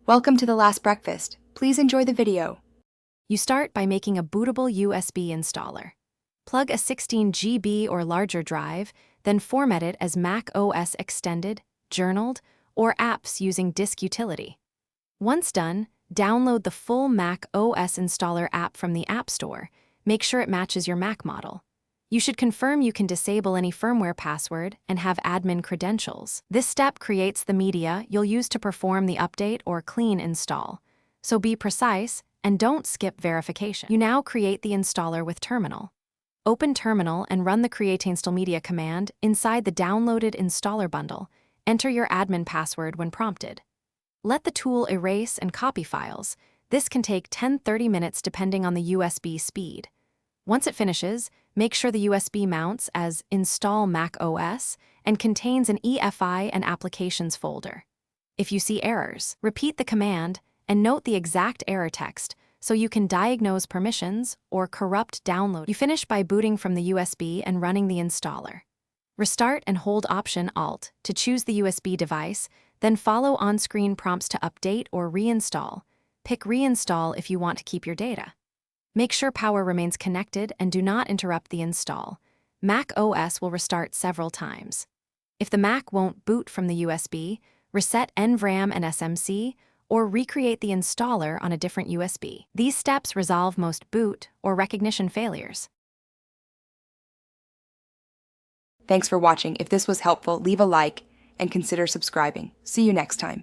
Welcome to The Last Breakfast. Please enjoy the video. You start by making a bootable USB installer. Plug a 16 GB or larger drive, then format it as Mac OS Extended, Journaled, or apps using Disk Utility. Once done, download the full Mac OS installer app from the App Store. Make sure it matches your Mac model. You should confirm you can disable any firmware password and have admin credentials. This step creates the media you'll use to perform the update or clean install. So be precise and don't skip verification. You now create the installer with Terminal. Open Terminal and run the Create Install Media command inside the downloaded installer bundle. Enter your admin password when prompted. Let the tool erase and copy files. This can take 10-30 minutes depending on the USB speed. Once it finishes, make sure the USB mounts as Install Mac OS and contains an EFI and Applications folder. If you see errors, repeat the command and note the exact error text so you can diagnose permissions or corrupt download. You finish by booting from the USB and running the installer. Restart and hold Option-Alt to choose the USB device, then follow on-screen prompts to update or reinstall. Pick Reinstall if you want to keep your data. Make sure power remains connected and do not interrupt the install. Mac OS will restart several times. If the Mac won't boot from the USB, reset NVRAM and SMC, or recreate the installer on a different USB. These steps resolve most boot or recognition failures. Thanks for watching. If this was helpful, leave a like and consider subscribing. See you next time.